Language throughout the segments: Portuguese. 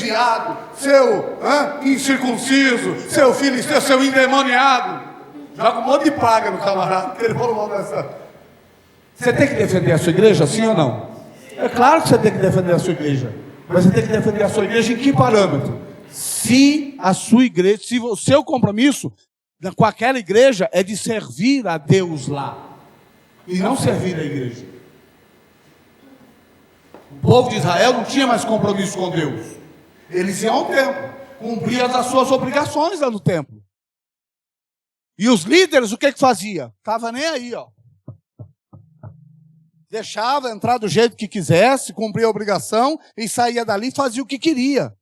desviado, seu incircunciso, seu filisteu, seu endemoniado. Joga um monte de praga no camarada, porque ele falou mal dessa. Você tem que defender a sua igreja, sim ou não? É claro que você tem que defender a sua igreja. Mas você tem que defender a sua igreja em que parâmetro? Se a sua igreja, se o seu compromisso com aquela igreja é de servir a Deus lá, e não servir a igreja. O povo de Israel não tinha mais compromisso com Deus. Eles iam ao templo, cumpriam as suas obrigações lá no templo. E os líderes, o que fazia? Estava nem aí, ó. Deixava entrar do jeito que quisesse, cumpria a obrigação e saía dali e fazia o que queria.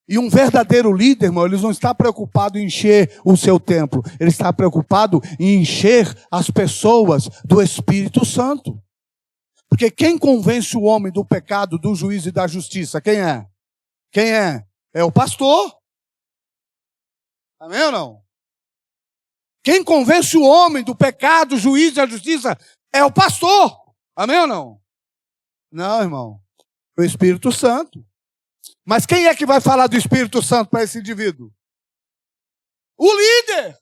E um verdadeiro líder, irmão, ele não está preocupado em encher o seu templo. Ele está preocupado em encher as pessoas do Espírito Santo. Porque quem convence o homem do pecado, do juízo e da justiça, quem é? Quem é? É o pastor. Amém ou não? Quem convence o homem do pecado, do juízo e da justiça é o pastor. Amém ou não? Não, irmão. O Espírito Santo. Mas quem é que vai falar do Espírito Santo para esse indivíduo? O líder.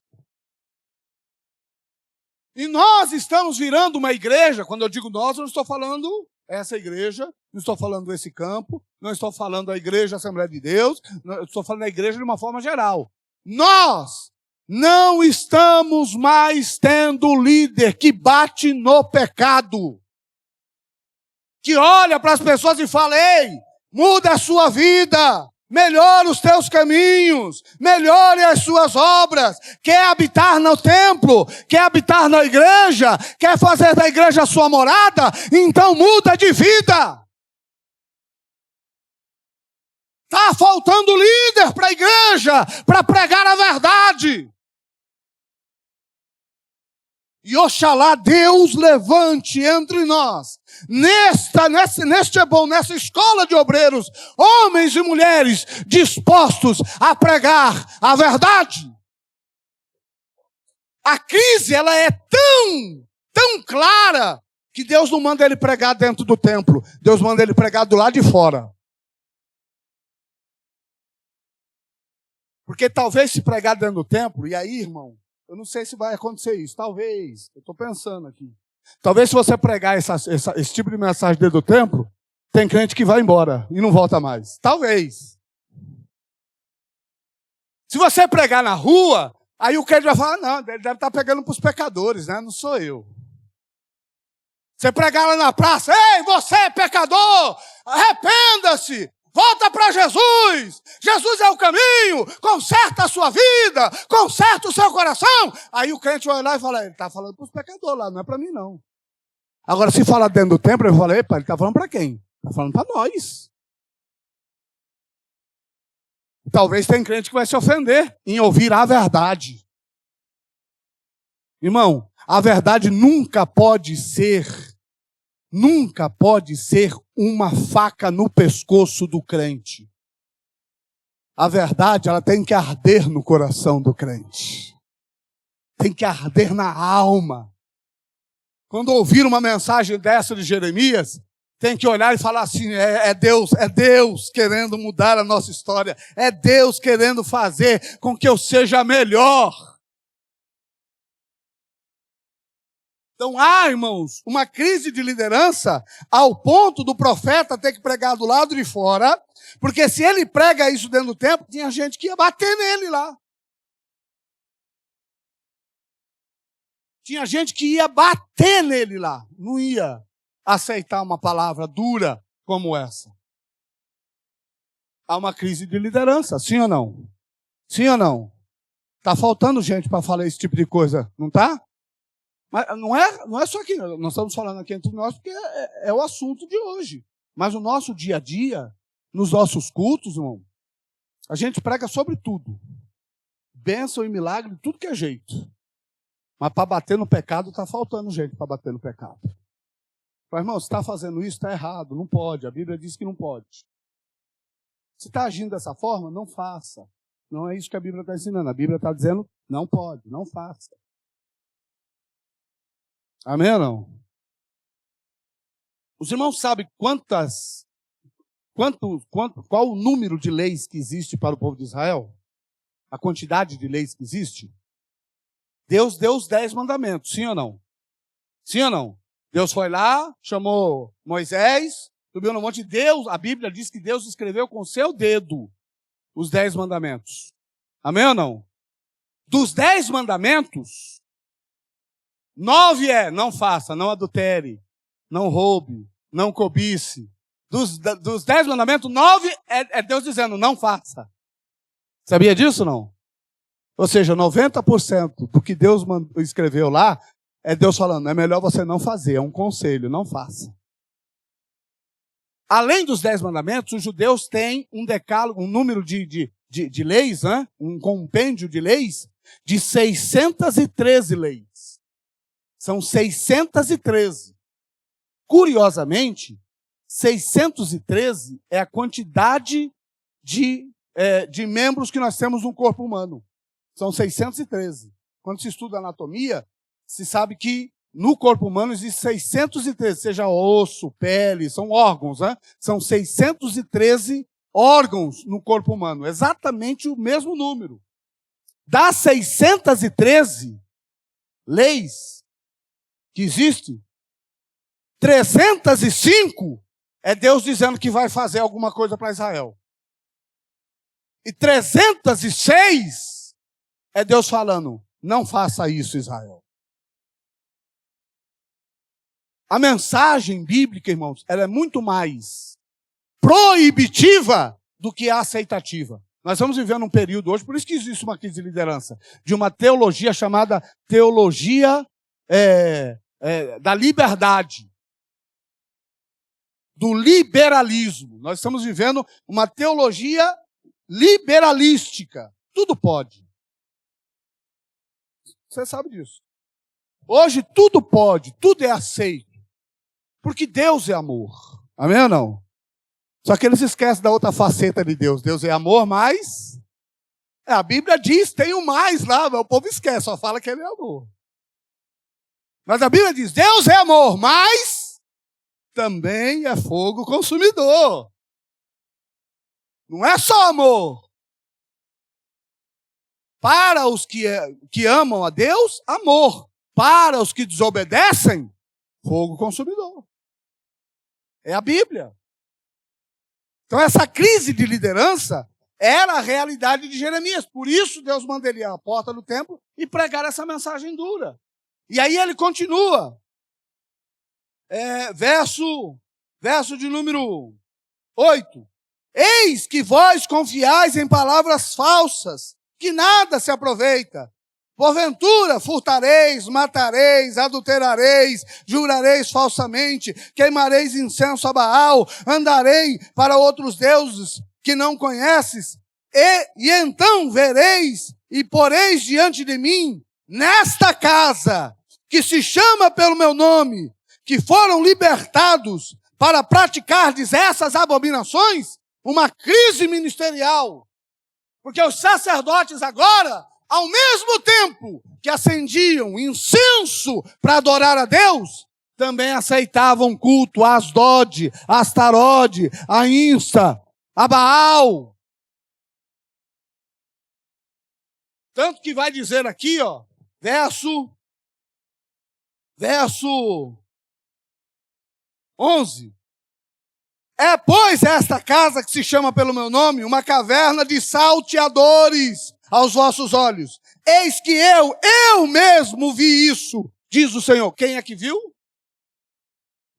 E nós estamos virando uma igreja. Quando eu digo nós, eu não estou falando essa igreja, não estou falando esse campo, não estou falando a igreja Assembleia de Deus, eu estou falando a igreja de uma forma geral. Nós não estamos mais tendo líder que bate no pecado, que olha para as pessoas e fala: ei, muda a sua vida, melhore os teus caminhos, melhore as suas obras. Quer habitar no templo, quer habitar na igreja, quer fazer da igreja a sua morada, então muda de vida. Está faltando líder para a igreja, para pregar a verdade. E oxalá Deus levante entre nós, nessa escola de obreiros, homens e mulheres dispostos a pregar a verdade. A crise, ela é tão clara, que Deus não manda ele pregar dentro do templo, Deus manda ele pregar do lado de fora. Porque talvez se pregar dentro do templo, e aí, irmão, eu não sei se vai acontecer isso, talvez, eu estou pensando aqui. Talvez se você pregar esse tipo de mensagem dentro do templo, tem crente que vai embora e não volta mais. Talvez. Se você pregar na rua, aí o crente vai falar: não, ele deve estar pregando para os pecadores, né? Não sou eu. Você pregar lá na praça: ei, você é pecador, arrependa-se. Volta para Jesus. Jesus é o caminho. Conserta a sua vida. Conserta o seu coração. Aí o crente vai lá e fala: ele está falando para os pecadores lá, não é para mim não. Agora, se falar dentro do templo, eu falei: epa, ele está falando para quem? Está falando para nós. Talvez tenha crente que vai se ofender em ouvir a verdade. Irmão, a verdade nunca pode ser uma faca no pescoço do crente. A verdade, ela tem que arder no coração do crente. Tem que arder na alma. Quando ouvir uma mensagem dessa de Jeremias, tem que olhar e falar assim: é Deus querendo mudar a nossa história. É Deus querendo fazer com que eu seja melhor. Então há, irmãos, uma crise de liderança ao ponto do profeta ter que pregar do lado de fora, porque se ele prega isso dentro do templo, tinha gente que ia bater nele lá. Tinha gente que ia bater nele lá, não ia aceitar uma palavra dura como essa. Há uma crise de liderança, sim ou não? Sim ou não? Está faltando gente para falar esse tipo de coisa, não está? Mas não é só aqui, nós estamos falando aqui entre nós porque é o assunto de hoje. Mas o nosso dia a dia, nos nossos cultos, irmão, a gente prega sobre tudo. Bênção e milagre, tudo que é jeito. Mas para bater no pecado, está faltando gente para bater no pecado. Mas, irmão, se está fazendo isso, está errado, não pode. A Bíblia diz que não pode. Se está agindo dessa forma, não faça. Não é isso que a Bíblia está ensinando. A Bíblia está dizendo: não pode, não faça. Amém ou não? Os irmãos sabem quantas Qual o número de leis que existe para o povo de Israel? A quantidade de leis que existe? Deus deu os 10 mandamentos, sim ou não? Sim ou não? Deus foi lá, chamou Moisés, subiu no monte de Deus. A Bíblia diz que Deus escreveu com o seu dedo os 10 mandamentos. Amém ou não? Dos 10 mandamentos, 9 é: não faça, não adultere, não roube, não cobice. Dos 10 mandamentos, 9 é Deus dizendo: não faça. Sabia disso, não? Ou seja, 90% do que Deus escreveu lá, é Deus falando: é melhor você não fazer, é um conselho, não faça. Além dos 10 mandamentos, os judeus têm um decálogo, um número de leis, né? Um compêndio de leis, de 613 leis. São 613. Curiosamente, 613 é a quantidade de membros que nós temos no corpo humano. São 613. Quando se estuda anatomia, se sabe que no corpo humano existe 613, seja osso, pele, são órgãos, né? São 613 órgãos no corpo humano, exatamente o mesmo número. Das 613 leis que existem, 305 é Deus dizendo que vai fazer alguma coisa para Israel. E 306 é Deus falando: não faça isso, Israel. A mensagem bíblica, irmãos, ela é muito mais proibitiva do que aceitativa. Nós estamos vivendo um período hoje, por isso que existe uma crise de liderança, de uma teologia chamada teologia da liberdade, do liberalismo. Nós estamos vivendo uma teologia liberalística. Tudo pode. Você sabe disso. Hoje tudo pode, tudo é aceito. Porque Deus é amor. Amém ou não? Só que eles esquecem da outra faceta de Deus. Deus é amor, mas... a Bíblia diz, tem um mais lá, mas o povo esquece, só fala que ele é amor. Mas a Bíblia diz, Deus é amor, mas também é fogo consumidor. Não é só amor. Para os que amam a Deus, amor. Para os que desobedecem, fogo consumidor. É a Bíblia. Então essa crise de liderança era a realidade de Jeremias. Por isso Deus manda ele à porta do templo e pregar essa mensagem dura. E aí ele continua. Verso de número 8. Eis que vós confiais em palavras falsas, que nada se aproveita. Porventura furtareis, matareis, adulterareis, jurareis falsamente, queimareis incenso a Baal, andarei para outros deuses que não conheces, e então vereis e poreis diante de mim, nesta casa, que se chama pelo meu nome, que foram libertados para praticardes essas abominações, uma crise ministerial. Porque os sacerdotes agora, ao mesmo tempo que acendiam incenso para adorar a Deus, também aceitavam culto a Asdod, a Astarode, a Insta, a Baal. Tanto que vai dizer aqui, ó, verso 11. É, pois, esta casa que se chama pelo meu nome, uma caverna de salteadores aos vossos olhos. Eis que eu mesmo vi isso, diz o Senhor. Quem é que viu?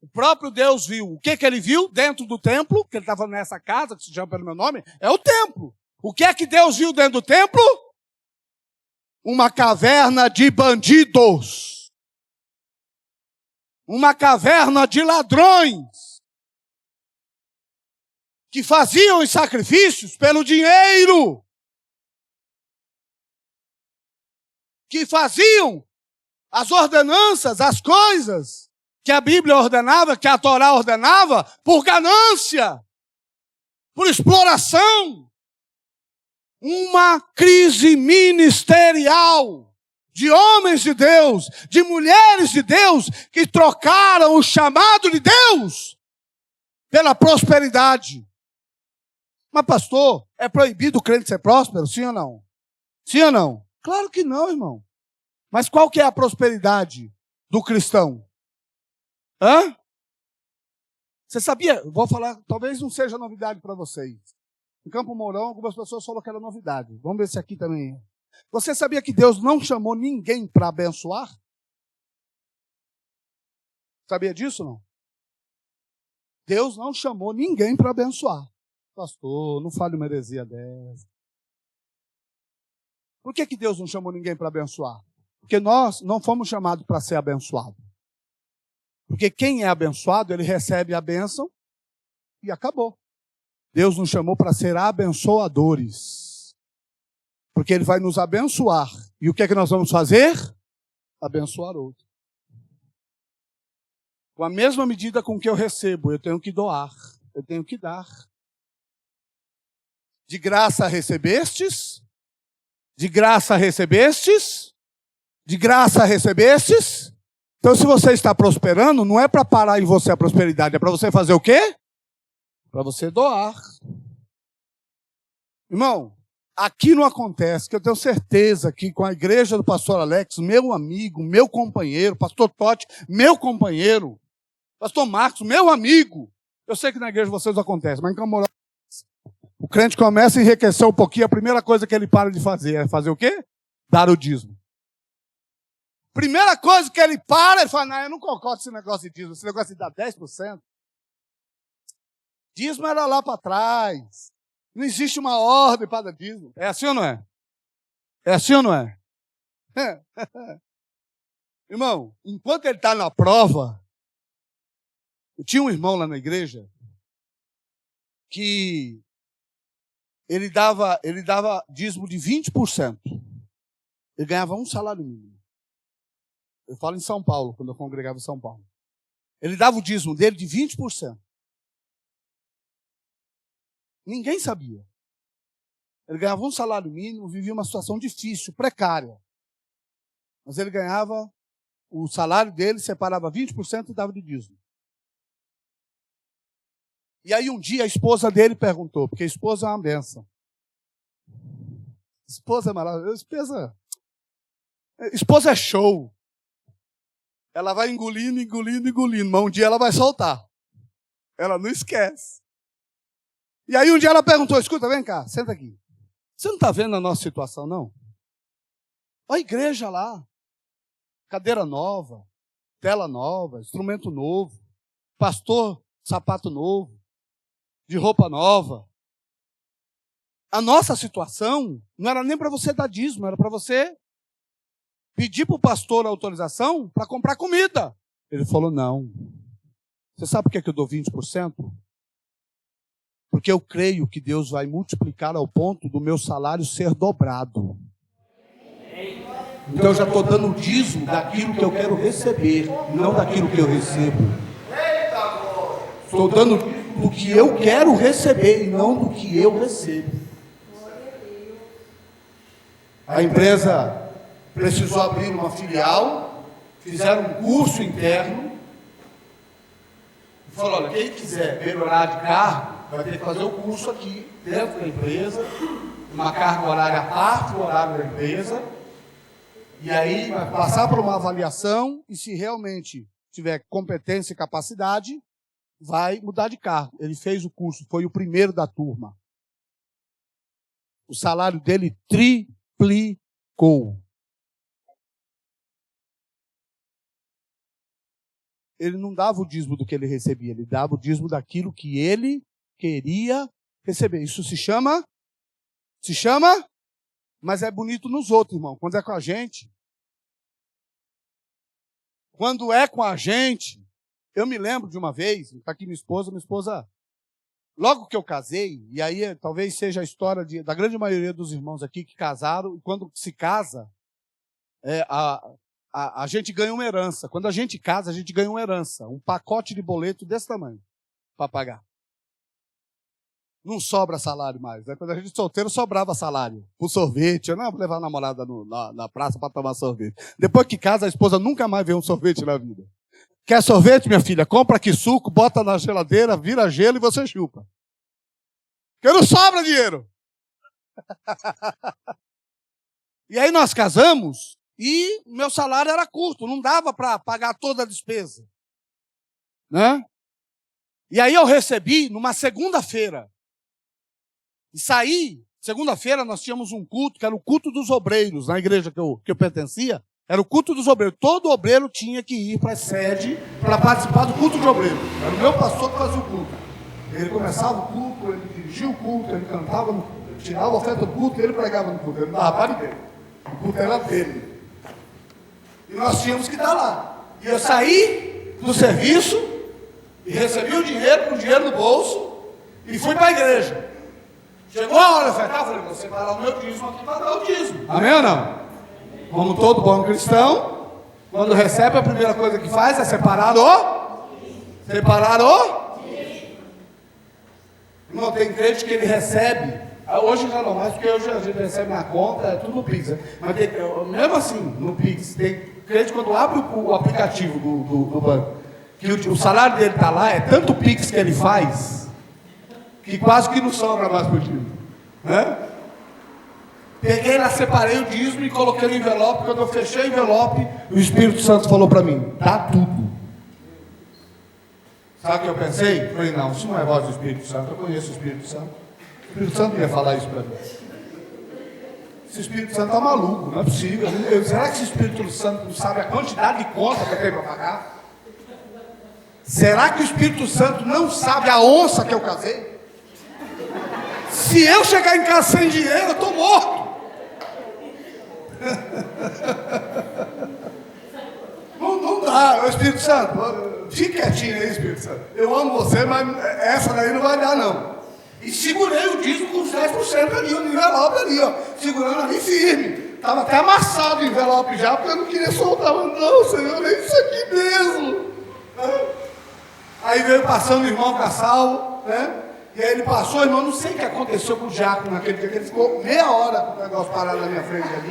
O próprio Deus viu. O que ele viu dentro do templo? Que ele estava nessa casa que se chama pelo meu nome, é o templo. O que é que Deus viu dentro do templo? Uma caverna de bandidos. Uma caverna de ladrões. Que faziam os sacrifícios pelo dinheiro. Que faziam as ordenanças, as coisas que a Bíblia ordenava, que a Torá ordenava, por ganância, por exploração. Uma crise ministerial de homens de Deus, de mulheres de Deus, que trocaram o chamado de Deus pela prosperidade. Mas, pastor, é proibido o crente ser próspero? Sim ou não? Sim ou não? Claro que não, irmão. Mas qual que é a prosperidade do cristão? Hã? Você sabia? Vou falar, talvez não seja novidade para vocês. Em Campo Mourão, algumas pessoas falaram que era novidade. Vamos ver se aqui também é. Você sabia que Deus não chamou ninguém para abençoar? Sabia disso ou não? Deus não chamou ninguém para abençoar. Pastor, não fale uma heresia dessa. Por que Deus não chamou ninguém para abençoar? Porque nós não fomos chamados para ser abençoados. Porque quem é abençoado, ele recebe a bênção e acabou. Deus nos chamou para ser abençoadores. Porque Ele vai nos abençoar. E o que é que nós vamos fazer? Abençoar outro. Com a mesma medida com que eu recebo, eu tenho que doar. Eu tenho que dar. De graça recebestes? De graça recebestes? De graça recebestes? Então, se você está prosperando, não é para parar em você a prosperidade, é para você fazer o quê? Para você doar. Irmão, aqui não acontece, que eu tenho certeza que com a igreja do pastor Alex, meu amigo, meu companheiro, pastor Totti, meu companheiro, pastor Marcos, meu amigo, eu sei que na igreja de vocês não acontece, mas em Campo Mourão, o crente começa a enriquecer um pouquinho, a primeira coisa que ele para de fazer é fazer o quê? Dar o dízimo. Primeira coisa que ele para, ele fala, não, eu não concordo com esse negócio de dízimo, esse negócio de dar 10%. Dízimo era lá para trás. Não existe uma ordem para dar dízimo. É assim ou não é? É assim ou não é? Irmão, enquanto ele está na prova, eu tinha um irmão lá na igreja que ele dava dízimo de 20%. Ele ganhava um salário mínimo. Eu falo em São Paulo, quando eu congregava em São Paulo. Ele dava o dízimo dele de 20%. Ninguém sabia. Ele ganhava um salário mínimo, vivia uma situação difícil, precária. Mas ele ganhava, o salário dele separava 20% e dava de dízimo. E aí um dia a esposa dele perguntou, porque a esposa é uma benção. Esposa é maravilhosa. Esposa é show. Ela vai engolindo, mas um dia ela vai soltar. Ela não esquece. E aí um dia ela perguntou, escuta, vem cá, senta aqui. Você não está vendo a nossa situação, não? Olha a igreja lá. Cadeira nova, tela nova, instrumento novo, pastor, sapato novo, de roupa nova. A nossa situação não era nem para você dar dízimo, era para você pedir para o pastor a autorização para comprar comida. Ele falou, não. Você sabe por que eu dou 20%? Porque eu creio que Deus vai multiplicar ao ponto do meu salário ser dobrado. Então eu já estou dando o dízimo daquilo que eu quero receber, não daquilo que eu recebo. Estou dando do que eu quero receber e não do que eu recebo. A empresa precisou abrir uma filial, fizeram um curso interno, e falou, olha, quem quiser melhorar de cargo, vai ter que fazer o curso aqui, dentro da empresa, uma carga horária à parte do horário da empresa, e aí vai passar por uma avaliação, e se realmente tiver competência e capacidade, vai mudar de cargo. Ele fez o curso, foi o primeiro da turma. O salário dele triplicou. Ele não dava o dízimo do que ele recebia, ele dava o dízimo daquilo que ele queria receber. Isso se chama? Mas é bonito nos outros, irmão. Quando é com a gente. Quando é com a gente, eu me lembro de uma vez, está aqui minha esposa, logo que eu casei, e aí talvez seja a história da grande maioria dos irmãos aqui que casaram, e quando se casa, a gente ganha uma herança. Quando a gente casa, a gente ganha uma herança. Um pacote de boleto desse tamanho para pagar. Não sobra salário mais. Né? Quando a gente solteiro, sobrava salário. Por sorvete. Eu não vou levar a namorada na praça para tomar sorvete. Depois que casa, a esposa nunca mais vê um sorvete na vida. Quer sorvete, minha filha? Compra aqui suco, bota na geladeira, vira gelo e você chupa. Porque não sobra dinheiro. E aí nós casamos e meu salário era curto, não dava para pagar toda a despesa. Né? E aí eu recebi numa segunda-feira. E saí, segunda-feira nós tínhamos um culto, que era o culto dos obreiros, na igreja que eu pertencia, era o culto dos obreiros. Todo obreiro tinha que ir para a sede para participar do culto de obreiro. Era o meu pastor que fazia o culto. Ele começava o culto, ele dirigia o culto, ele cantava no culto, ele tirava a oferta do culto e ele pregava no culto. Ele não dava para ninguém. O culto era dele. E nós tínhamos que estar lá. E eu saí do serviço e recebi o dinheiro, com o dinheiro no bolso, e fui para a igreja. Chegou a hora de ofertar, eu falei, vou separar o meu dízimo aqui para dar o dízimo. Amém ou não? Como todo bom cristão, quando recebe, a primeira coisa que faz é separar o... Irmão, tem crente que ele recebe, hoje já não mais, porque hoje a gente recebe na conta, é tudo no Pix. Né? Mas tem, mesmo assim, no Pix, tem crente quando abre o aplicativo do banco, que o salário dele está lá, é tanto Pix que ele faz, que quase que não sobra mais para o dízimo. Né? Peguei lá, separei o dízimo e coloquei no envelope. Quando eu fechei o envelope, o Espírito Santo falou para mim, dá tudo. Sabe o que eu pensei? Falei, não, isso não é voz do Espírito Santo, eu conheço o Espírito Santo. O Espírito Santo não ia falar isso para mim. Esse Espírito Santo está maluco, não é possível. Será que esse Espírito Santo não sabe a quantidade de conta que eu tenho para pagar? Será que o Espírito Santo não sabe a onça que eu casei? Se eu chegar em casa sem dinheiro, eu estou morto. Não dá, o Espírito Santo, fique quietinho aí, Espírito Santo. Eu amo você, mas essa daí não vai dar, não. E segurei o dízimo com os 10% ali, o envelope ali, ó, segurando ali firme. Estava até amassado o envelope já, porque eu não queria soltar. Mas, não, Senhor, é isso aqui mesmo. Aí veio passando o irmão Cassal, né? E aí ele passou, irmão, não sei o que aconteceu com o diácono naquele dia, que ele ficou meia hora com o negócio parado na minha frente ali.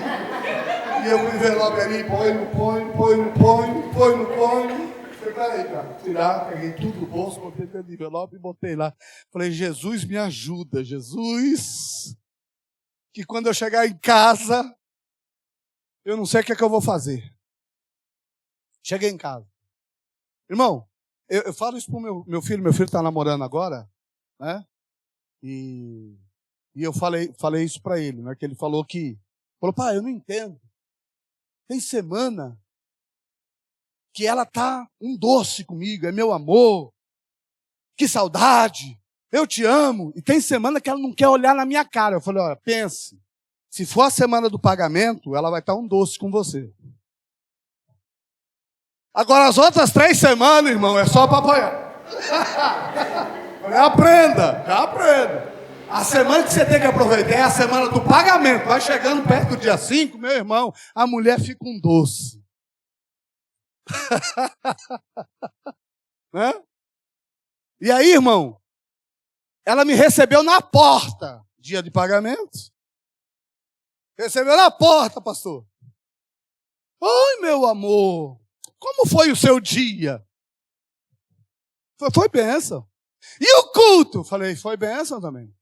E eu com o envelope ali, põe. Falei, peraí, cara, tirar, peguei tudo do bolso, botei dentro do envelope e botei lá. Falei, Jesus, me ajuda, Jesus, que quando eu chegar em casa, eu não sei o que é que eu vou fazer. Cheguei em casa. Irmão, eu falo isso pro meu filho está namorando agora, né? E eu falei isso para ele, né? Que ele falou, pai, eu não entendo. Tem semana que ela tá um doce comigo, é meu amor, que saudade, eu te amo. E tem semana que ela não quer olhar na minha cara. Eu falei, olha, pense, se for a semana do pagamento, ela vai estar um doce com você. Agora as outras 3 semanas, irmão, é só para apoiar. Já aprenda. A semana que você tem que aproveitar é a semana do pagamento. Vai chegando perto do dia 5, meu irmão, a mulher fica um doce. Né? E aí, irmão, ela me recebeu na porta, dia de pagamento. Recebeu na porta, pastor. Oi, meu amor, como foi o seu dia? Foi bênção. E o culto? Falei, foi bênção também.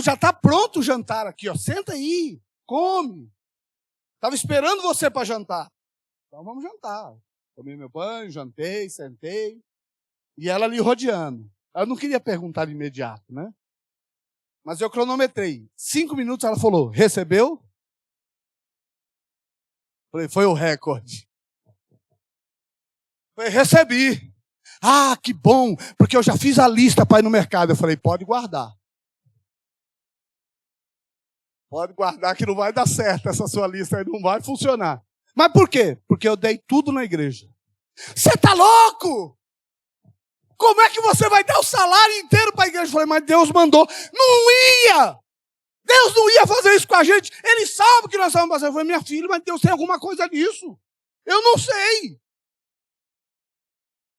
Já está pronto o jantar aqui, ó. Senta aí, come. Estava esperando você para jantar. Então vamos jantar. Tomei meu banho, jantei, sentei. E ela ali rodeando. Eu não queria perguntar de imediato, né? Mas eu cronometrei. 5 minutos ela falou, recebeu? Falei, foi o recorde. Falei, recebi. Ah, que bom, porque eu já fiz a lista para ir no mercado. Eu falei, pode guardar. Pode guardar que não vai dar certo, essa sua lista aí não vai funcionar. Mas por quê? Porque eu dei tudo na igreja. Você está louco? Como é que você vai dar o salário inteiro para a igreja? Eu falei, mas Deus mandou. Não ia! Deus não ia fazer isso com a gente. Ele sabe que nós estamos fazendo. Eu falei, minha filha, mas Deus tem alguma coisa nisso. Eu não sei.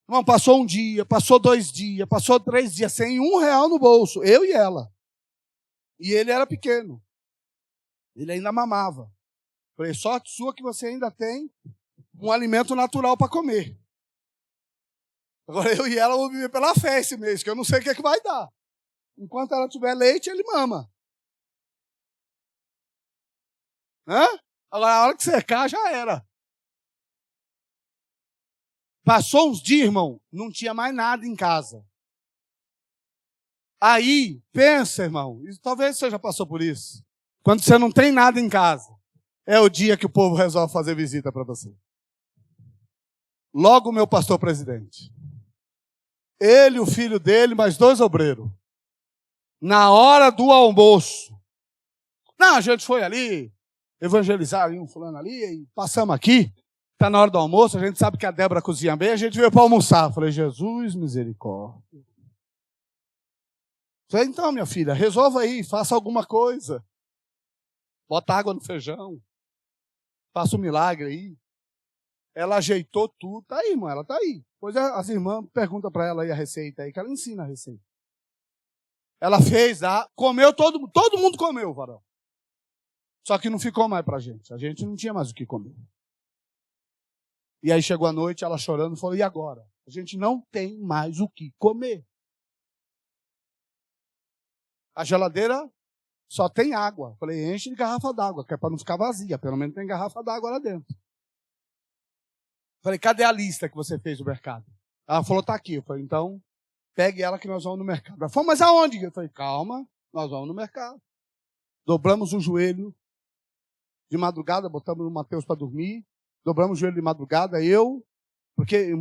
Irmão, passou um dia, passou 2 dias, passou 3 dias, sem R$1 no bolso, eu e ela. E ele era pequeno. Ele ainda mamava. Falei, sorte sua que você ainda tem um alimento natural para comer. Agora eu e ela vamos viver pela fé esse mês, que eu não sei o que é que vai dar. Enquanto ela tiver leite, ele mama. Hã? Agora, a hora que secar, já era. Passou uns dias, irmão, não tinha mais nada em casa. Aí, pensa, irmão, talvez você já passou por isso. Quando você não tem nada em casa, é o dia que o povo resolve fazer visita para você. Logo o meu pastor presidente. Ele, o filho dele, mais 2 obreiros. Na hora do almoço. Não, a gente foi ali, evangelizar ali um fulano ali, e passamos aqui. Está na hora do almoço, a gente sabe que a Débora cozinha bem, a gente veio para almoçar. Falei, Jesus, misericórdia. Falei, então, minha filha, resolva aí, faça alguma coisa. Bota água no feijão. Faça um milagre aí. Ela ajeitou tudo. Tá aí, irmã, ela tá aí. Pois as irmãs perguntam para ela aí a receita aí, que ela ensina a receita. Ela fez, comeu, todo mundo comeu, varão. Só que não ficou mais pra gente. A gente não tinha mais o que comer. E aí chegou a noite, ela chorando, falou, e agora? A gente não tem mais o que comer. A geladeira só tem água. Falei, enche de garrafa d'água, que é para não ficar vazia. Pelo menos tem garrafa d'água lá dentro. Falei, cadê a lista que você fez do mercado? Ela falou, tá aqui. Eu falei, então, pegue ela que nós vamos no mercado. Ela falou, mas aonde? Eu falei, calma, nós vamos no mercado. Dobramos o joelho de madrugada, botamos o Mateus para dormir. Dobramos o joelho de madrugada, porque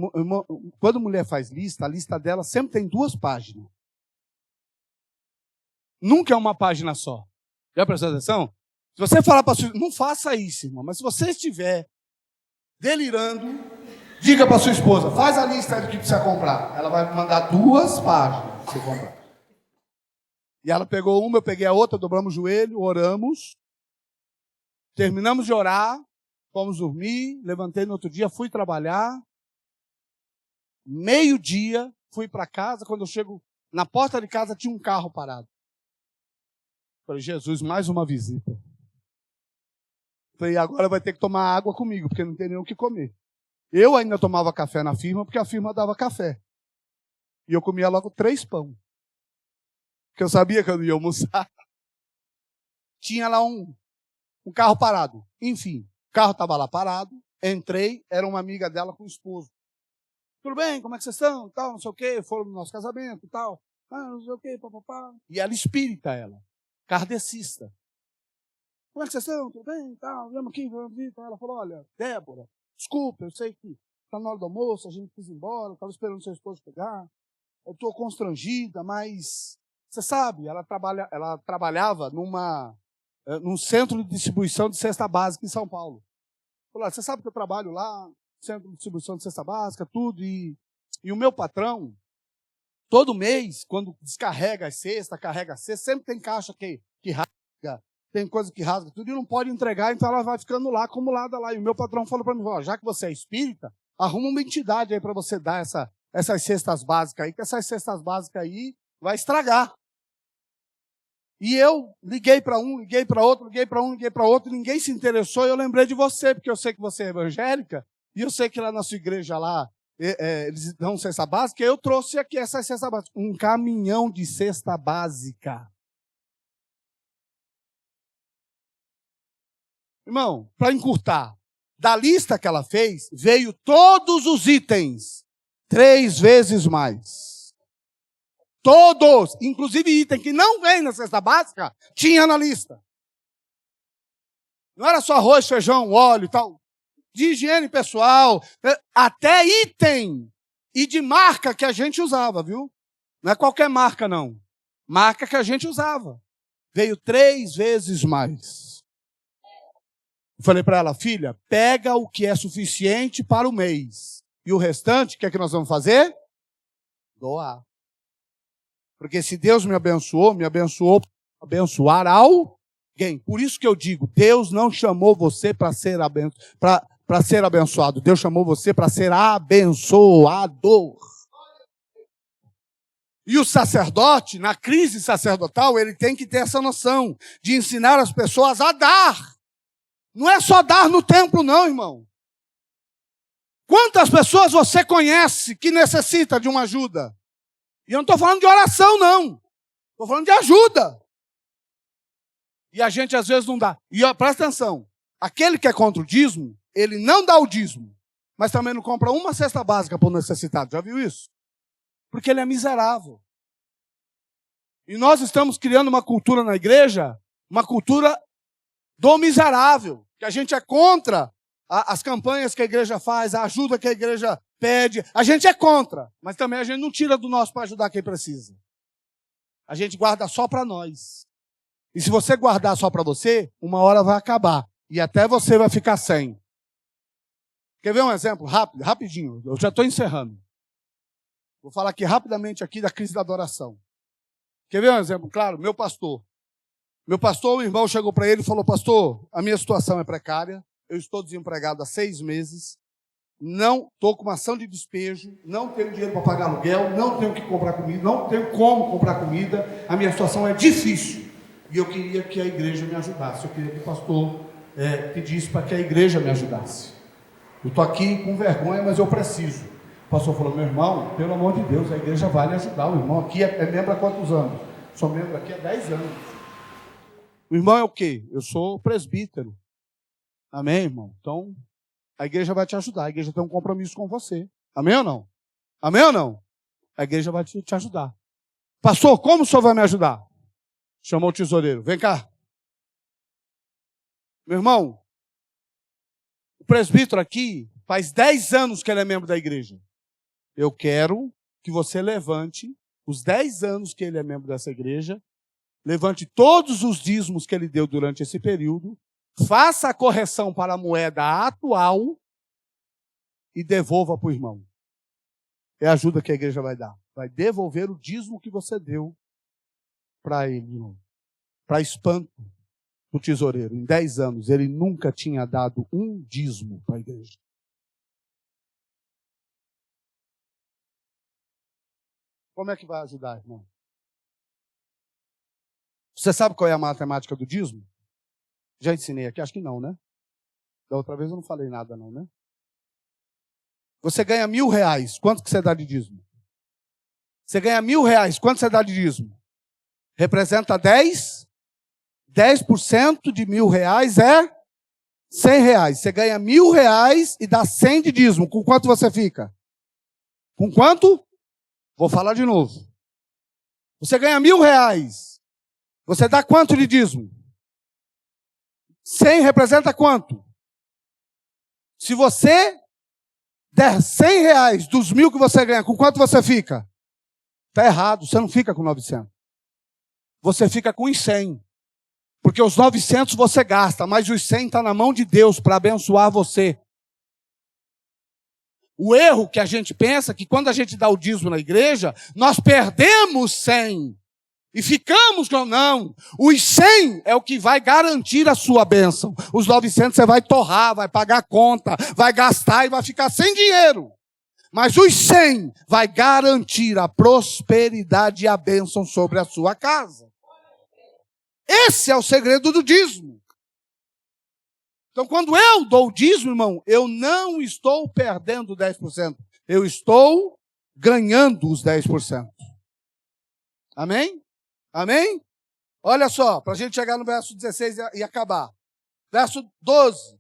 quando mulher faz lista, a lista dela sempre tem 2 páginas. Nunca é uma página só. Já prestou atenção? Se você falar para sua... Não faça isso, irmão. Mas se você estiver delirando, diga para sua esposa, faz a lista do que precisa comprar. Ela vai mandar 2 páginas para você comprar. E ela pegou uma, eu peguei a outra, dobramos o joelho, oramos. Terminamos de orar, fomos dormir, levantei no outro dia, fui trabalhar. Meio-dia, fui para casa. Quando eu chego na porta de casa, tinha um carro parado. Falei, Jesus, mais uma visita. Falei, agora vai ter que tomar água comigo, porque não tem nem o que comer. Eu ainda tomava café na firma, porque a firma dava café. E eu comia logo 3 pão. Porque eu sabia que eu não ia almoçar. Tinha lá um carro parado. Enfim, o carro estava lá parado. Entrei, era uma amiga dela com o esposo. Tudo bem, como é que vocês estão? Tal, não sei o quê, foram no nosso casamento e tal. Não sei o quê, papapá. E ela espírita, ela. Kardecista. Como é que vocês estão? Tudo bem? Tal, viemos aqui, vamos vir. Ela falou, olha, Débora, desculpa, eu sei que está na hora do almoço, a gente quis ir embora, estava esperando o seu esposo pegar. Eu estou constrangida, mas você sabe, ela trabalhava num centro de distribuição de cesta básica em São Paulo. Falou, você sabe que eu trabalho lá, centro de distribuição de cesta básica, tudo, e o meu patrão, todo mês, quando descarrega as cestas, carrega a cesta, sempre tem caixa que rasga, tem coisa que rasga tudo, e não pode entregar, então ela vai ficando lá, acumulada lá. E o meu patrão falou para mim, já que você é espírita, arruma uma entidade aí para você dar essas cestas básicas aí, que essas cestas básicas aí vai estragar. E eu liguei para um, liguei para outro, liguei para um, liguei para outro, e ninguém se interessou, e eu lembrei de você, porque eu sei que você é evangélica, e eu sei que lá na sua igreja lá, eles dão cesta básica, eu trouxe aqui essa cesta básica, um caminhão de cesta básica. Irmão, para encurtar, da lista que ela fez, veio todos os itens, 3 vezes mais. Todos, inclusive item que não vem na cesta básica, tinha na lista. Não era só arroz, feijão, óleo e tal. De higiene pessoal, até item e de marca que a gente usava, viu? Não é qualquer marca, não. Marca que a gente usava. Veio 3 vezes mais. Eu falei para ela, filha, pega o que é suficiente para o mês. E o restante, o que é que nós vamos fazer? Doar. Porque se Deus me abençoou para abençoar alguém. Por isso que eu digo, Deus não chamou você para ser abençoado. Deus chamou você para ser abençoador. E o sacerdote, na crise sacerdotal, ele tem que ter essa noção de ensinar as pessoas a dar. Não é só dar no templo, não, irmão. Quantas pessoas você conhece que necessita de uma ajuda? E eu não estou falando de oração, não. Estou falando de ajuda. E a gente às vezes não dá. E ó, presta atenção, aquele que é contra o dízimo, ele não dá o dízimo, mas também não compra uma cesta básica para o necessitado. Já viu isso? Porque ele é miserável. E nós estamos criando uma cultura na igreja, uma cultura do miserável, que a gente é contra as campanhas que a igreja faz, a ajuda que a igreja pede. A gente é contra, mas também a gente não tira do nosso para ajudar quem precisa. A gente guarda só para nós. E se você guardar só para você, uma hora vai acabar. E até você vai ficar sem. Quer ver um exemplo rápido? Rapidinho, eu já estou encerrando. Vou falar aqui rapidamente aqui da crise da adoração. Quer ver um exemplo? Claro, meu pastor. Meu pastor, o irmão chegou para ele e falou: pastor, a minha situação é precária, eu estou desempregado há 6 meses, não estou com uma ação de despejo, não tenho dinheiro para pagar aluguel, não tenho que comprar comida, não tenho como comprar comida, a minha situação é difícil. E eu queria que a igreja me ajudasse, eu queria que o pastor pedisse para que a igreja me ajudasse. Eu estou aqui com vergonha, mas eu preciso. O pastor falou: meu irmão, pelo amor de Deus, a igreja vai lhe ajudar. O irmão aqui é membro há quantos anos? Sou membro aqui há 10 anos. O irmão é o quê? Eu sou presbítero. Amém, irmão? Então, a igreja vai te ajudar. A igreja tem um compromisso com você. Amém ou não? Amém ou não? A igreja vai te ajudar. Pastor, como o senhor vai me ajudar? Chamou o tesoureiro. Vem cá. Meu irmão, o presbítero aqui faz 10 anos que ele é membro da igreja. Eu quero que você levante os 10 anos que ele é membro dessa igreja, levante todos os dízimos que ele deu durante esse período, faça a correção para a moeda atual e devolva para o irmão. É a ajuda que a igreja vai dar. Vai devolver o dízimo que você deu para ele, irmão. Para espanto do tesoureiro. Em 10 anos, ele nunca tinha dado um dízimo para a igreja. Como é que vai ajudar, irmão? Você sabe qual é a matemática do dízimo? Já ensinei aqui? Acho que não, né? Da outra vez eu não falei nada não, né? Você ganha R$1.000, quanto que você dá de dízimo? Você ganha R$1.000, quanto você dá de dízimo? Representa 10? 10% de R$1.000 é R$100. Você ganha R$1.000 e dá 100 de dízimo. Com quanto você fica? Com quanto? Vou falar de novo. Você ganha R$1.000. Você dá quanto de dízimo? 100 representa quanto? Se você der R$100 dos 1.000 que você ganha, com quanto você fica? Está errado, você não fica com 900. Você fica com os 100. Porque os 900 você gasta, mas os 100 está na mão de Deus para abençoar você. O erro que a gente pensa é que quando a gente dá o dízimo na igreja, nós perdemos 100. E ficamos com... Não, os 100 é o que vai garantir a sua bênção. Os 900 você vai torrar, vai pagar a conta, vai gastar e vai ficar sem dinheiro. Mas os 100 vai garantir a prosperidade e a bênção sobre a sua casa. Esse é o segredo do dízimo. Então, quando eu dou o dízimo, irmão, eu não estou perdendo 10%. Eu estou ganhando os 10%. Amém? Amém? Olha só, para a gente chegar no verso 16 e acabar. Verso 12.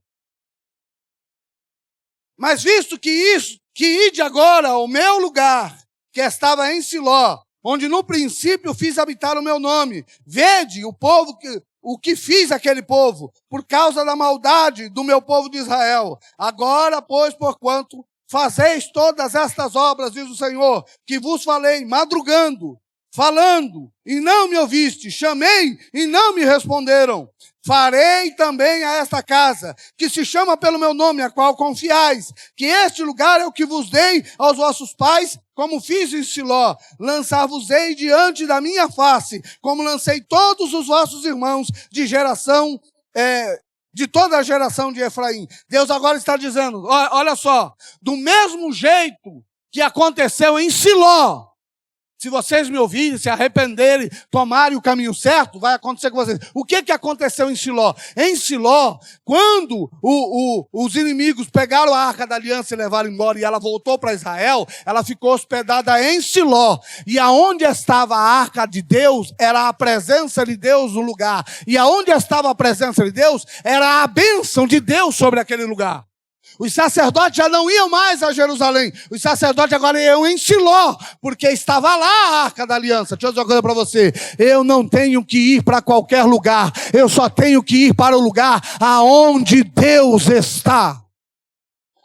Mas visto que ide agora ao meu lugar, que estava em Siló, onde no princípio fiz habitar o meu nome, vede o que fiz aquele povo, por causa da maldade do meu povo de Israel. Agora, pois, porquanto fazeis todas estas obras, diz o Senhor, que vos falei, madrugando, falando, e não me ouviste, chamei, e não me responderam. Farei também a esta casa, que se chama pelo meu nome, a qual confiais, que este lugar é o que vos dei aos vossos pais, como fiz em Siló. Lançar-vos-ei diante da minha face, como lancei todos os vossos irmãos de geração, de toda a geração de Efraim. Deus agora está dizendo, olha só, do mesmo jeito que aconteceu em Siló, Se vocês me ouvirem, se arrependerem, tomarem o caminho certo, vai acontecer com vocês. O que aconteceu em Siló? Em Siló, quando os inimigos pegaram a Arca da Aliança e levaram embora, e ela voltou para Israel, ela ficou hospedada em Siló. E aonde estava a Arca de Deus, era a presença de Deus no lugar. E aonde estava a presença de Deus, era a bênção de Deus sobre aquele lugar. Os sacerdotes já não iam mais a Jerusalém. Os sacerdotes agora iam em Siló, porque estava lá a Arca da Aliança. Deixa eu dizer uma coisa para você. Eu não tenho que ir para qualquer lugar. Eu só tenho que ir para o lugar aonde Deus está.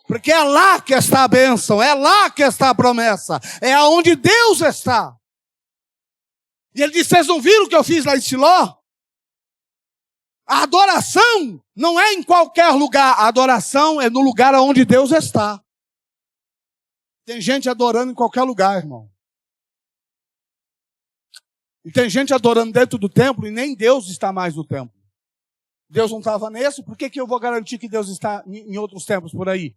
Porque é lá que está a bênção. É lá que está a promessa. É aonde Deus está. E ele disse, vocês não viram o que eu fiz lá em Siló? A adoração não é em qualquer lugar. A adoração é no lugar onde Deus está. Tem gente adorando em qualquer lugar, irmão. E tem gente adorando dentro do templo e nem Deus está mais no templo. Deus não estava nesse, por que eu vou garantir que Deus está em outros templos por aí?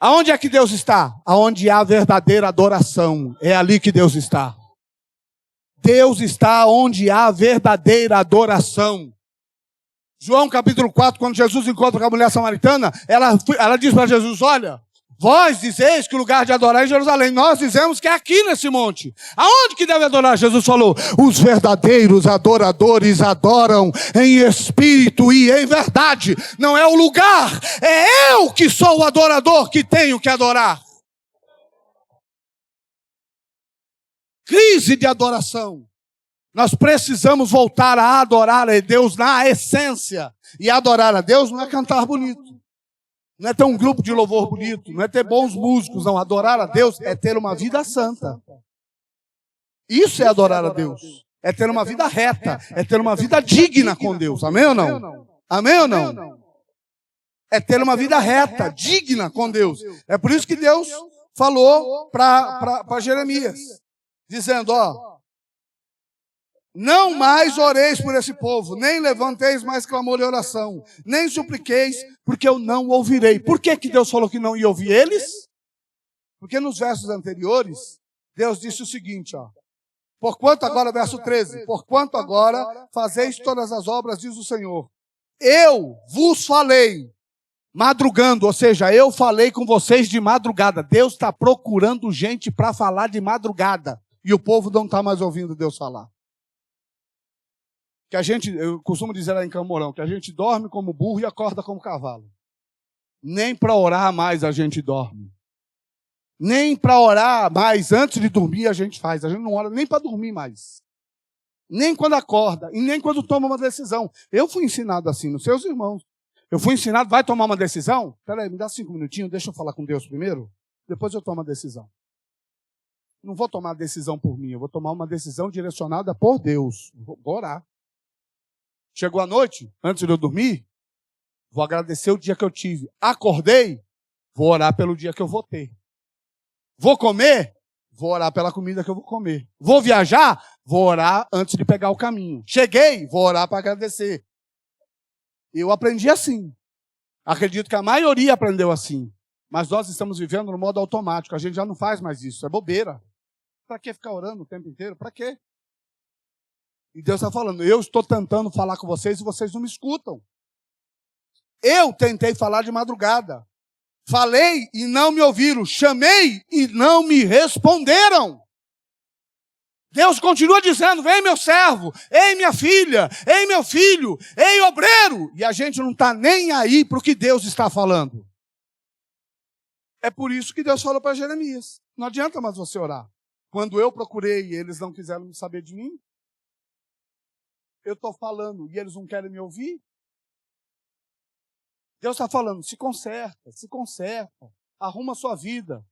Aonde é que Deus está? Aonde há verdadeira adoração. É ali que Deus está. Deus está onde há verdadeira adoração. João capítulo 4, quando Jesus encontra com a mulher samaritana, ela diz para Jesus, olha, vós dizeis que o lugar de adorar é em Jerusalém. Nós dizemos que é aqui nesse monte. Aonde que deve adorar? Jesus falou, os verdadeiros adoradores adoram em espírito e em verdade. Não é o lugar, é eu que sou o adorador que tenho que adorar. Crise de adoração. Nós precisamos voltar a adorar a Deus na essência. E adorar a Deus não é cantar bonito. Não é ter um grupo de louvor bonito. Não é ter bons músicos. Não, adorar a Deus é ter uma vida santa. Isso é adorar a Deus. É ter uma vida reta. É ter uma vida digna com Deus. Amém ou não? Amém ou não? É ter uma vida reta, digna com Deus. É por isso que Deus falou para Jeremias. Dizendo, não mais oreis por esse povo, nem levanteis mais clamor e oração, nem supliqueis, porque eu não ouvirei. Por que Deus falou que não ia ouvir eles? Porque nos versos anteriores, Deus disse o seguinte, porquanto agora, verso 13, porquanto agora fazeis todas as obras, diz o Senhor, eu vos falei, madrugando, ou seja, eu falei com vocês de madrugada. Deus está procurando gente para falar de madrugada. E o povo não está mais ouvindo Deus falar. Eu costumo dizer lá em Camorão, que a gente dorme como burro e acorda como cavalo. Nem para orar mais a gente dorme. Nem para orar mais antes de dormir a gente faz. A gente não ora nem para dormir mais. Nem quando acorda e nem quando toma uma decisão. Eu fui ensinado assim nos seus irmãos. Eu fui ensinado, vai tomar uma decisão? Peraí, me dá 5 minutinhos, deixa eu falar com Deus primeiro. Depois eu tomo a decisão. Não vou tomar decisão por mim, eu vou tomar uma decisão direcionada por Deus. Vou orar. Chegou a noite, antes de eu dormir, vou agradecer o dia que eu tive. Acordei, vou orar pelo dia que eu vou ter. Vou comer, vou orar pela comida que eu vou comer. Vou viajar, vou orar antes de pegar o caminho. Cheguei, vou orar para agradecer. Eu aprendi assim. Acredito que a maioria aprendeu assim. Mas nós estamos vivendo no modo automático. A gente já não faz mais isso. É bobeira. Para que ficar orando o tempo inteiro? Para quê? E Deus está falando, eu estou tentando falar com vocês e vocês não me escutam. Eu tentei falar de madrugada. Falei e não me ouviram. Chamei e não me responderam. Deus continua dizendo, vem meu servo, ei minha filha, ei meu filho, ei obreiro. E a gente não está nem aí para o que Deus está falando. É por isso que Deus falou para Jeremias, não adianta mais você orar. Quando eu procurei e eles não quiseram saber de mim, eu estou falando e eles não querem me ouvir. Deus está falando, se conserta, arruma a sua vida.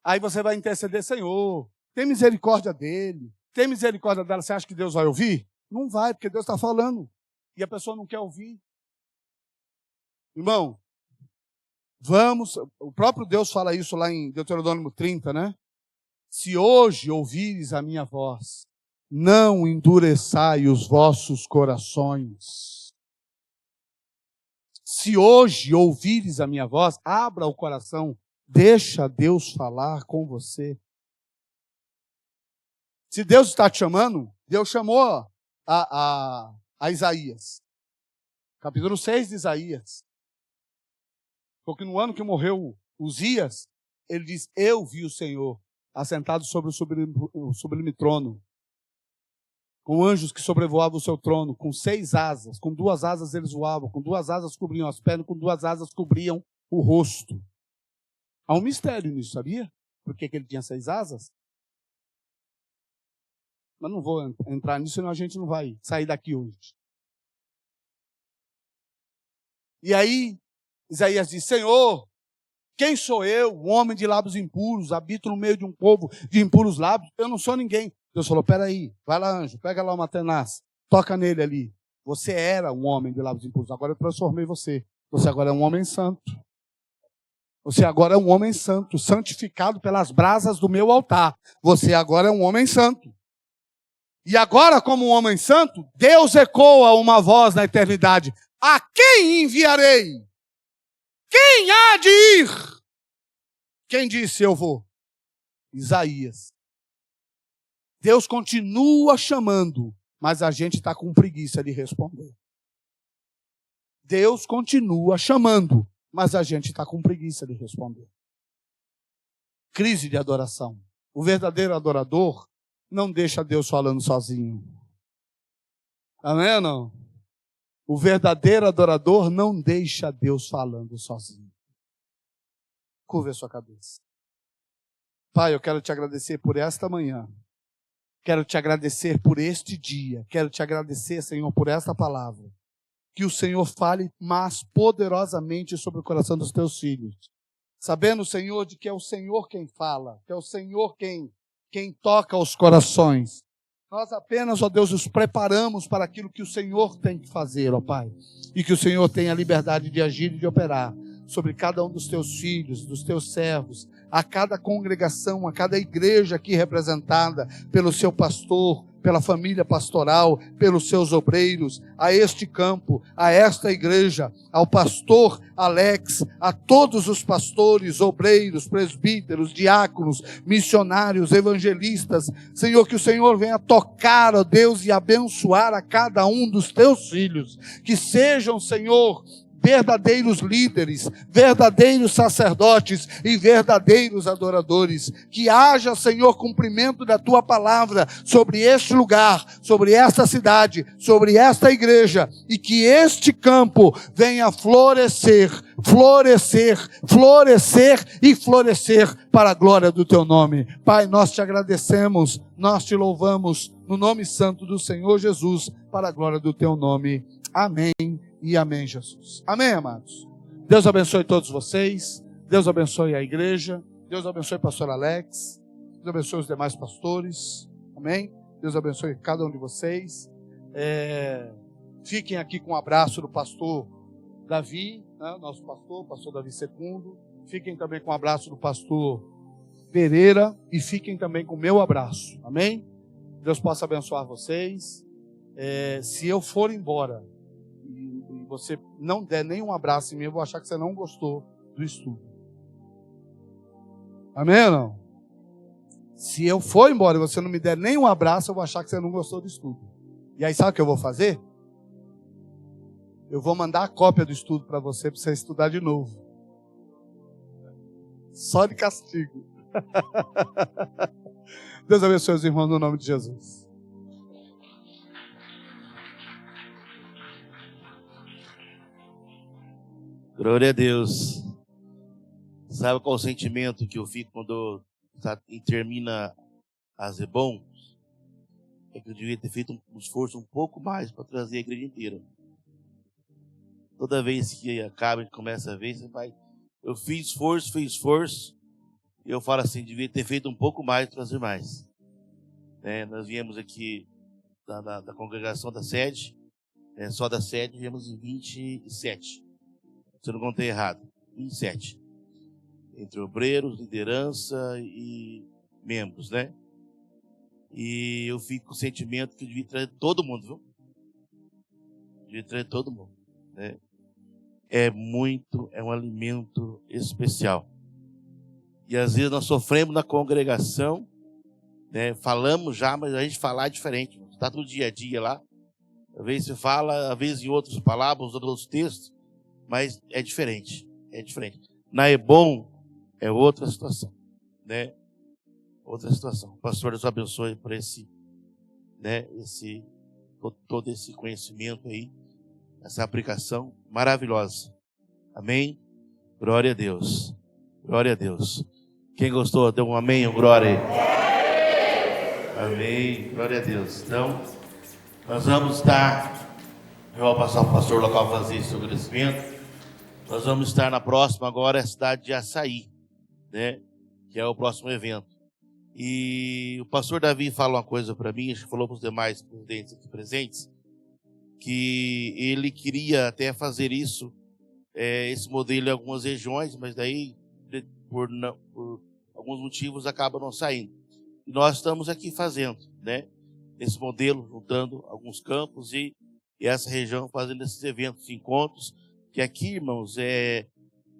Aí você vai interceder, Senhor, tem misericórdia dele, tem misericórdia dela. Você acha que Deus vai ouvir? Não vai, porque Deus está falando. E a pessoa não quer ouvir. Irmão, o próprio Deus fala isso lá em Deuteronômio 30, né? Se hoje ouvires a minha voz, não endureçai os vossos corações. Se hoje ouvires a minha voz, abra o coração, deixa Deus falar com você. Se Deus está te chamando, Deus chamou a Isaías. Capítulo 6 de Isaías. Porque no ano que morreu Uzias, ele diz, eu vi o Senhor assentado sobre o sublime trono, com anjos que sobrevoavam o seu trono, com 6 asas, com 2 asas eles voavam, com 2 asas cobriam as pernas, com 2 asas cobriam o rosto. Há um mistério nisso, sabia? Por que ele tinha 6 asas? Mas não vou entrar nisso, senão a gente não vai sair daqui hoje. E aí, Isaías diz, Senhor, quem sou eu, um homem de lábios impuros, habito no meio de um povo de impuros lábios? Eu não sou ninguém. Deus falou, peraí, vai lá, anjo, pega lá uma tenaz, toca nele ali. Você era um homem de lábios impuros, agora eu transformei você. Você agora é um homem santo. Você agora é um homem santo, santificado pelas brasas do meu altar. Você agora é um homem santo. E agora, como um homem santo, Deus ecoa uma voz na eternidade. A quem enviarei? Quem há de ir? Quem disse eu vou? Isaías. Deus continua chamando, mas a gente está com preguiça de responder. Deus continua chamando, mas a gente está com preguiça de responder. Crise de adoração. O verdadeiro adorador não deixa Deus falando sozinho. Amém ou não? O verdadeiro adorador não deixa Deus falando sozinho. Curva a sua cabeça. Pai, eu quero te agradecer por esta manhã. Quero te agradecer por este dia. Quero te agradecer, Senhor, por esta palavra. Que o Senhor fale mais poderosamente sobre o coração dos teus filhos. Sabendo, Senhor, de que é o Senhor quem fala, que é o Senhor quem toca os corações. Nós apenas, ó Deus, os preparamos para aquilo que o Senhor tem que fazer, ó Pai. E que o Senhor tenha a liberdade de agir e de operar sobre cada um dos teus filhos, dos teus servos, a cada congregação, a cada igreja aqui representada pelo seu pastor, pela família pastoral, pelos seus obreiros, a este campo, a esta igreja, ao pastor Alex, a todos os pastores, obreiros, presbíteros, diáconos, missionários, evangelistas. Senhor, que o Senhor venha tocar, ó Deus, e abençoar a cada um dos teus filhos, que sejam, Senhor, verdadeiros líderes, verdadeiros sacerdotes e verdadeiros adoradores. Que haja, Senhor, cumprimento da Tua palavra sobre este lugar, sobre esta cidade, sobre esta igreja, e que este campo venha florescer, florescer, florescer e florescer para a glória do Teu nome. Pai, nós te agradecemos, nós te louvamos, no nome santo do Senhor Jesus, para a glória do Teu nome. Amém. E amém, Jesus. Amém, amados? Deus abençoe todos vocês. Deus abençoe a igreja. Deus abençoe o pastor Alex. Deus abençoe os demais pastores. Amém? Deus abençoe cada um de vocês. Fiquem aqui com um abraço do pastor Davi, né? Nosso pastor Davi II. Fiquem também com um abraço do pastor Pereira. E fiquem também com o meu abraço. Amém? Deus possa abençoar vocês. Se eu for embora e você não der nenhum abraço em mim, eu vou achar que você não gostou do estudo. Amém ou não? Se eu for embora e você não me der nenhum abraço, eu vou achar que você não gostou do estudo. E aí sabe o que eu vou fazer? Eu vou mandar a cópia do estudo para você estudar de novo. Só de castigo. Deus abençoe os irmãos no nome de Jesus. Glória a Deus. Sabe qual o sentimento que eu fico quando termina a Zebom? É que eu devia ter feito um esforço um pouco mais para trazer a igreja inteira. Toda vez que acaba, a gente começa a ver, você vai. Eu fiz esforço, e eu falo assim, devia ter feito um pouco mais, trazer mais. Nós viemos aqui da congregação da sede, só da sede, viemos em 27. Se eu não contei errado, 27. Entre obreiros, liderança e membros, né? E eu fico com o sentimento que devia trazer todo mundo, viu? Devia trazer todo mundo, né? É um alimento especial. E às vezes nós sofremos na congregação, né? Falamos já, mas a gente falar é diferente. Está no dia a dia lá. Às vezes se fala, às vezes em outras palavras, outros textos, mas é diferente. É diferente. Na Ebom é outra situação, né? Outra situação. Pastor, Deus abençoe por esse, né? Todo esse conhecimento aí, essa aplicação maravilhosa. Amém? Glória a Deus. Glória a Deus. Quem gostou, dê um amém, glória aí. Amém. Glória a Deus. Então, nós vamos estar, eu vou passar para o pastor local fazer esse agradecimento. Nós vamos estar na próxima agora, a cidade de Açaí, né? Que é o próximo evento. E o pastor Davi fala uma coisa para mim, acho que falou para os demais presidentes aqui presentes, que ele queria até fazer isso, esse modelo em algumas regiões, mas daí, por alguns motivos, acaba não saindo. E nós estamos aqui fazendo, né? Esse modelo, juntando alguns campos e essa região fazendo esses eventos, encontros, que aqui, irmãos,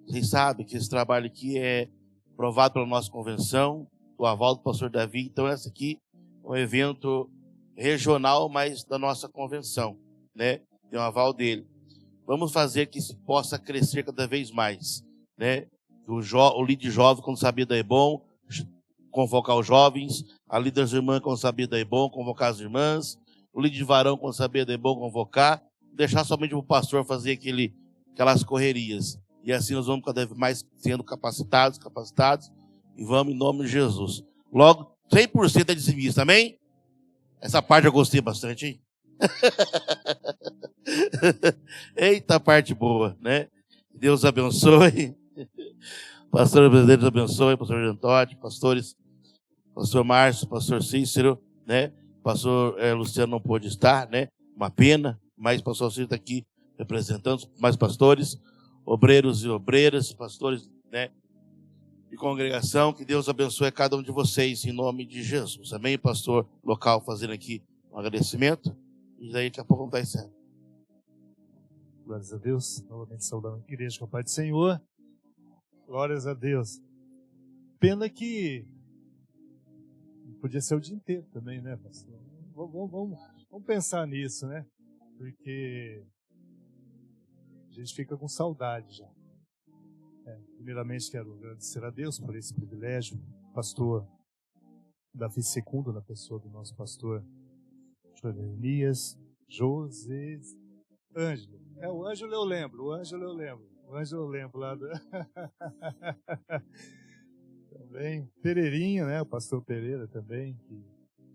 vocês sabem que esse trabalho aqui é aprovado pela nossa convenção, do aval do pastor Davi. Então, esse aqui é um evento regional, mas da nossa convenção, né? Tem um aval dele. Vamos fazer que isso possa crescer cada vez mais, né? O líder jovem, quando sabia da Ebom, convocar os jovens. A líder das irmãs, quando sabia da Ebom, convocar as irmãs. O líder de varão, quando sabia da Ebom, convocar. Deixar somente o pastor fazer aquelas correrias. E assim nós vamos cada vez mais sendo capacitados. E vamos em nome de Jesus. Logo, 100% é dizimista, amém? Essa parte eu gostei bastante, hein? Eita, parte boa, né? Deus abençoe. Pastor presidente, Deus abençoe. Pastor Jantotti, pastores, pastor Márcio, pastor Cícero, né? Pastor Luciano não pôde estar, né? Uma pena, mas o pastor Cícero está aqui representando mais pastores, obreiros e obreiras, pastores, né? De congregação, que Deus abençoe a cada um de vocês em nome de Jesus. Amém, pastor local, fazendo aqui um agradecimento. E daí daqui a pouco vamos estar encerrando. Glórias a Deus. Novamente saudando a igreja com a paz do Senhor. Glórias a Deus. Pena que podia ser o dia inteiro também, né, pastor? Vamos pensar nisso, né? Porque a gente fica com saudade já. Primeiramente, quero agradecer a Deus por esse privilégio. Pastor Davi Secundo, na pessoa do nosso pastor Jeremias, José, Ângelo. O Ângelo eu lembro. O Ângelo eu lembro lá do... Também. Pereirinho, né? O pastor Pereira também. Que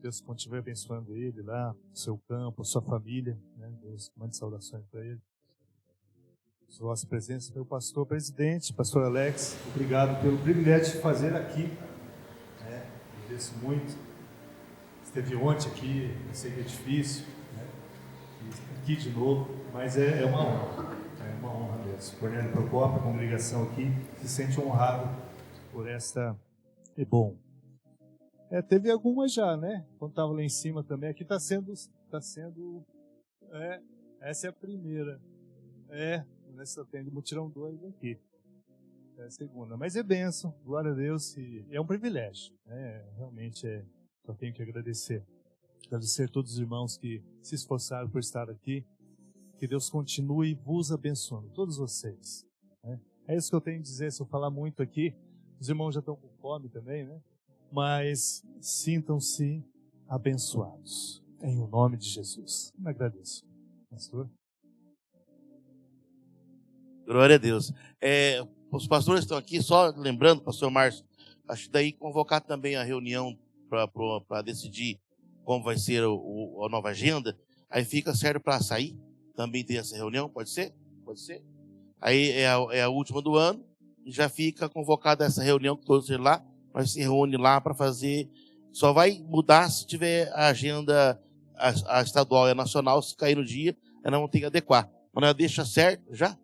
Deus continue abençoando ele lá, o seu campo, a sua família. Né? Deus mande saudações para ele. Vossa presença, meu pastor presidente, pastor Alex, obrigado pelo privilégio de fazer aqui. Agradeço muito. Esteve ontem aqui, eu sei que é difícil, né? Aqui de novo, mas é uma honra. É uma honra mesmo. Cornélio Procópio, a congregação aqui, se sente honrado por esta. É bom. Teve algumas já, né? Quando estava lá em cima também. Aqui está sendo. Essa é a primeira. Nessa tem o Mutirão 2 aqui. É a segunda. Mas é bênção, glória a Deus. E é um privilégio. Realmente só tenho que agradecer. Agradecer a todos os irmãos que se esforçaram por estar aqui. Que Deus continue vos abençoando, todos vocês. É isso que eu tenho a dizer. Se eu falar muito aqui, os irmãos já estão com fome também, né? Mas sintam-se abençoados. Em o nome de Jesus. Eu agradeço. Pastor. Glória a Deus. Os pastores estão aqui, só lembrando, pastor Márcio, acho que daí convocar também a reunião para decidir como vai ser a nova agenda. Aí fica certo para Açaí, também ter essa reunião, pode ser? Pode ser. Aí é a última do ano, e já fica convocada essa reunião que todos lá, nós se reúne lá para fazer. Só vai mudar se tiver a agenda a estadual e a nacional, se cair no dia, nós vamos ter que adequar. Mas nós deixa certo já.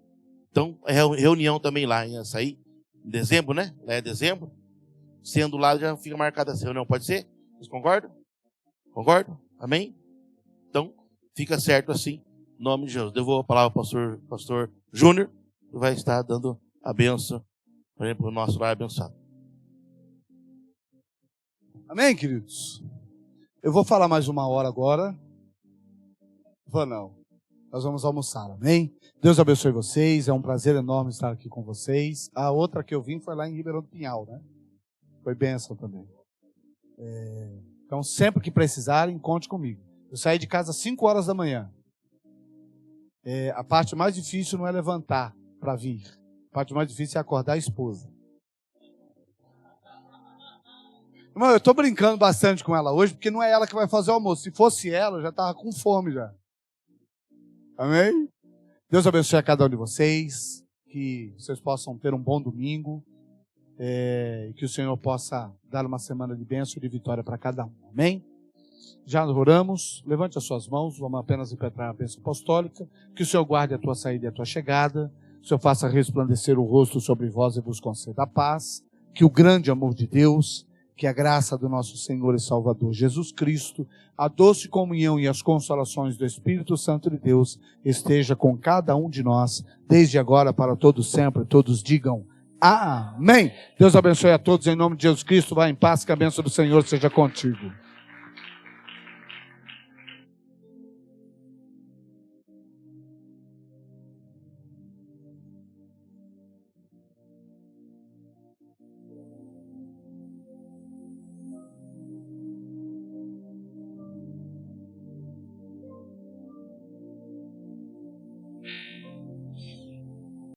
Então, é reunião também lá em Açaí, em dezembro, né? Lá é dezembro. Sendo lá, já fica marcada essa reunião, pode ser? Vocês concordam? Concordam? Amém? Então, fica certo assim, em nome de Jesus. Devolvo a palavra ao pastor Júnior, que vai estar dando a bênção para o nosso lar abençoado. Amém, queridos? Eu vou falar mais 1 hora agora. Vou não. Nós vamos almoçar, amém? Deus abençoe vocês, é um prazer enorme estar aqui com vocês. A outra que eu vim foi lá em Ribeirão do Pinhal, né? Foi bênção também. Então, sempre que precisarem, conte comigo. Eu saí de casa às 5 horas da manhã. A parte mais difícil não é levantar para vir. A parte mais difícil é acordar a esposa. Irmão, eu estou brincando bastante com ela hoje, porque não é ela que vai fazer o almoço. Se fosse ela, eu já estava com fome já. Amém? Deus abençoe a cada um de vocês, que vocês possam ter um bom domingo, e que o Senhor possa dar uma semana de bênção e de vitória para cada um. Amém? Já oramos, levante as suas mãos, vamos apenas impetrar a bênção apostólica, que o Senhor guarde a tua saída e a tua chegada, que o Senhor faça resplandecer o rosto sobre vós e vos conceda a paz, que o grande amor de Deus, que a graça do nosso Senhor e Salvador Jesus Cristo, a doce comunhão e as consolações do Espírito Santo de Deus esteja com cada um de nós, desde agora para todos sempre. Todos digam amém. Deus abençoe a todos em nome de Jesus Cristo. Vá em paz, que a bênção do Senhor seja contigo.